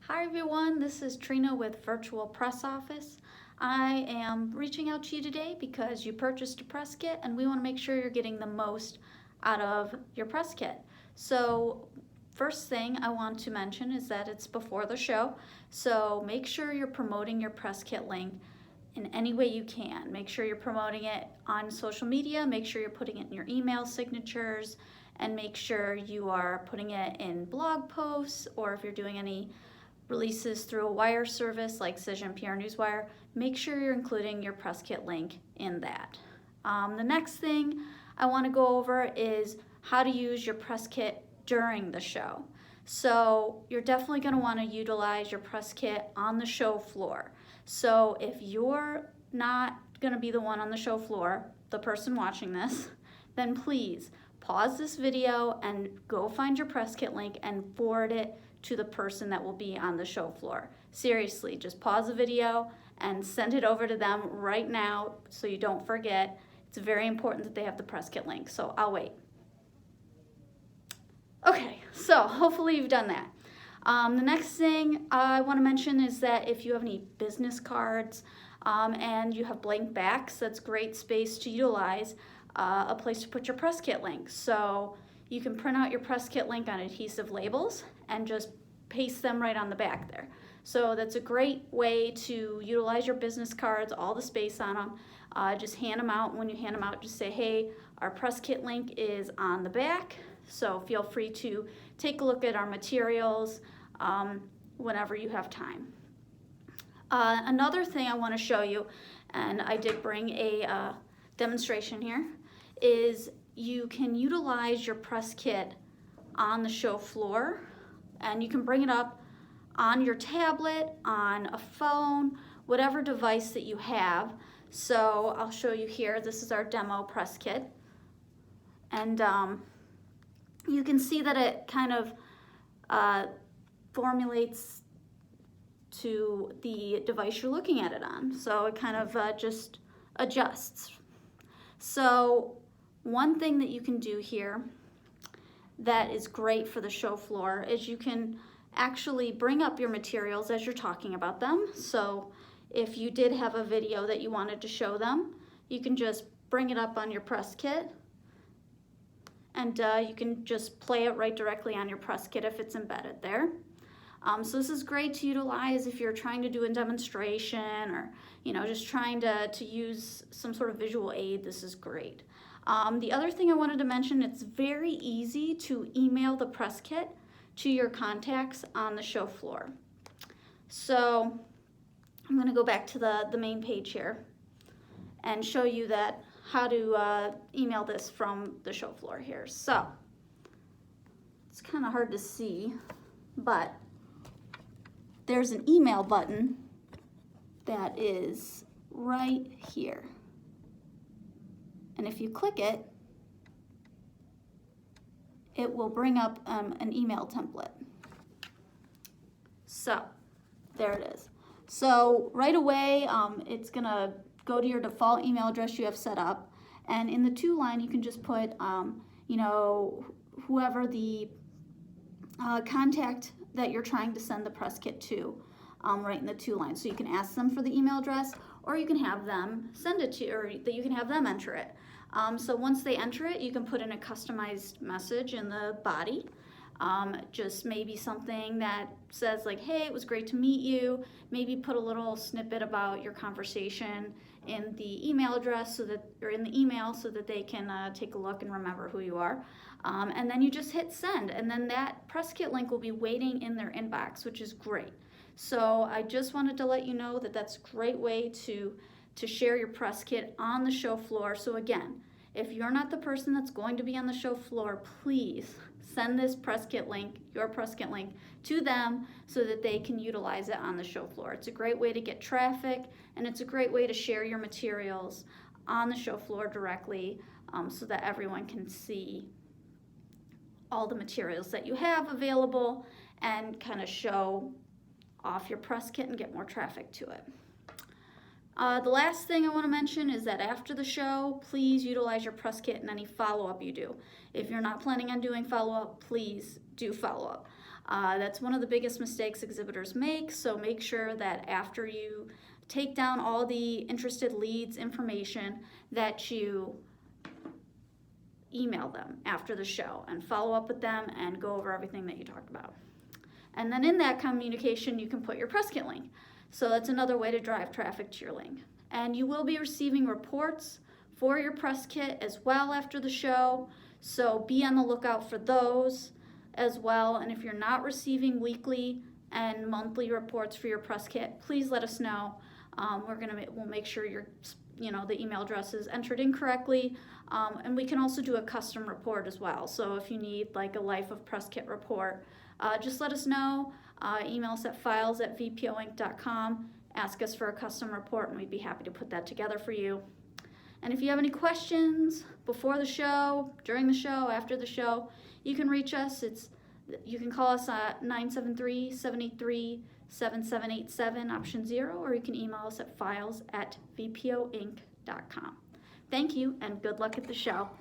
Hi everyone, this is Trina with Virtual Press Office. I am reaching out to you today because you purchased a press kit and we want to make sure you're getting the most out of your press kit. So first thing I want to mention is that it's before the show, so make sure you're promoting your press kit link in any way you can. Make sure you're promoting it on social media, make sure you're putting it in your email signatures, and make sure you are putting it in blog posts, or if you're doing any releases through a wire service like Cision PR Newswire, make sure you're including your press kit link in that. The next thing I want to go over is how to use your press kit during the show. So you're definitely going to want to utilize your press kit on the show floor. So if you're not going to be the one on the show floor, the person watching this, then please pause this video and go find your press kit link and forward it to the person that will be on the show floor. Seriously, just pause the video and send it over to them right now so you don't forget. It's very important that they have the press kit link, so I'll wait. Okay, so hopefully you've done that. The next thing I want to mention is that if you have any business cards and you have blank backs, that's great space to utilize a place to put your press kit link. So you can print out your press kit link on adhesive labels and just paste them right on the back there. So that's a great way to utilize your business cards, all the space on them. Just hand them out. When you hand them out, just say, hey, our press kit link is on the back. So feel free to take a look at our materials whenever you have time. Another thing I want to show you, and I did bring a demonstration here, is you can utilize your press kit on the show floor, and you can bring it up on your tablet, on a phone, whatever device that you have. So I'll show you here. This is our demo press kit, and you can see that it kind of formulates to the device you're looking at it on. So it kind of just adjusts. So one thing that you can do here that is great for the show floor is you can actually bring up your materials as you're talking about them. So if you did have a video that you wanted to show them, you can just bring it up on your press kit, and you can just play it right directly on your press kit if it's embedded there. So this is great to utilize if you're trying to do a demonstration, or just trying to use some sort of visual aid. This is great. The other thing I wanted to mention, it's very easy to email the press kit to your contacts on the show floor. So I'm going to go back to the main page here and show you that how to email this from the show floor here. So it's kind of hard to see, but there's an email button that is right here. And if you click it, it will bring up an email template. So there it is. So right away, it's gonna go to your default email address you have set up. And in the to line, you can just put, whoever the contact that you're trying to send the press kit to, right in the to line. So you can ask them for the email address, or you can have them send it to you, or that you can have them enter it. So once they enter it, you can put in a customized message in the body. Just maybe something that says like, hey, it was great to meet you. Maybe put a little snippet about your conversation in the email address, or in the email, so that they can take a look and remember who you are. And then you just hit send, and then that press kit link will be waiting in their inbox, which is great. So I just wanted to let you know that that's a great way to share your press kit on the show floor. So again, if you're not the person that's going to be on the show floor, please send this press kit link, your press kit link, to them so that they can utilize it on the show floor. It's a great way to get traffic, and it's a great way to share your materials on the show floor directly, so that everyone can see all the materials that you have available and kind of show off your press kit and get more traffic to it. The last thing I want to mention is that after the show, please utilize your press kit in any follow-up you do. If you're not planning on doing follow-up, please do follow-up. That's one of the biggest mistakes exhibitors make, so make sure that after you take down all the interested leads information that you email them after the show and follow up with them and go over everything that you talked about. And then in that communication, you can put your press kit link. So that's another way to drive traffic to your link. And you will be receiving reports for your press kit as well after the show, so be on the lookout for those as well. And if you're not receiving weekly and monthly reports for your press kit, please let us know. We'll make sure the email address is entered incorrectly, and we can also do a custom report as well. So if you need like a life of press kit report, just let us know. Email us at files@vpoinc.com. Ask us for a custom report, and we'd be happy to put that together for you. And if you have any questions before the show, during the show, after the show, you can reach us. You can call us at 973-783-7787, option 0, or you can email us at files@vpoinc.com. Thank you, and good luck at the show.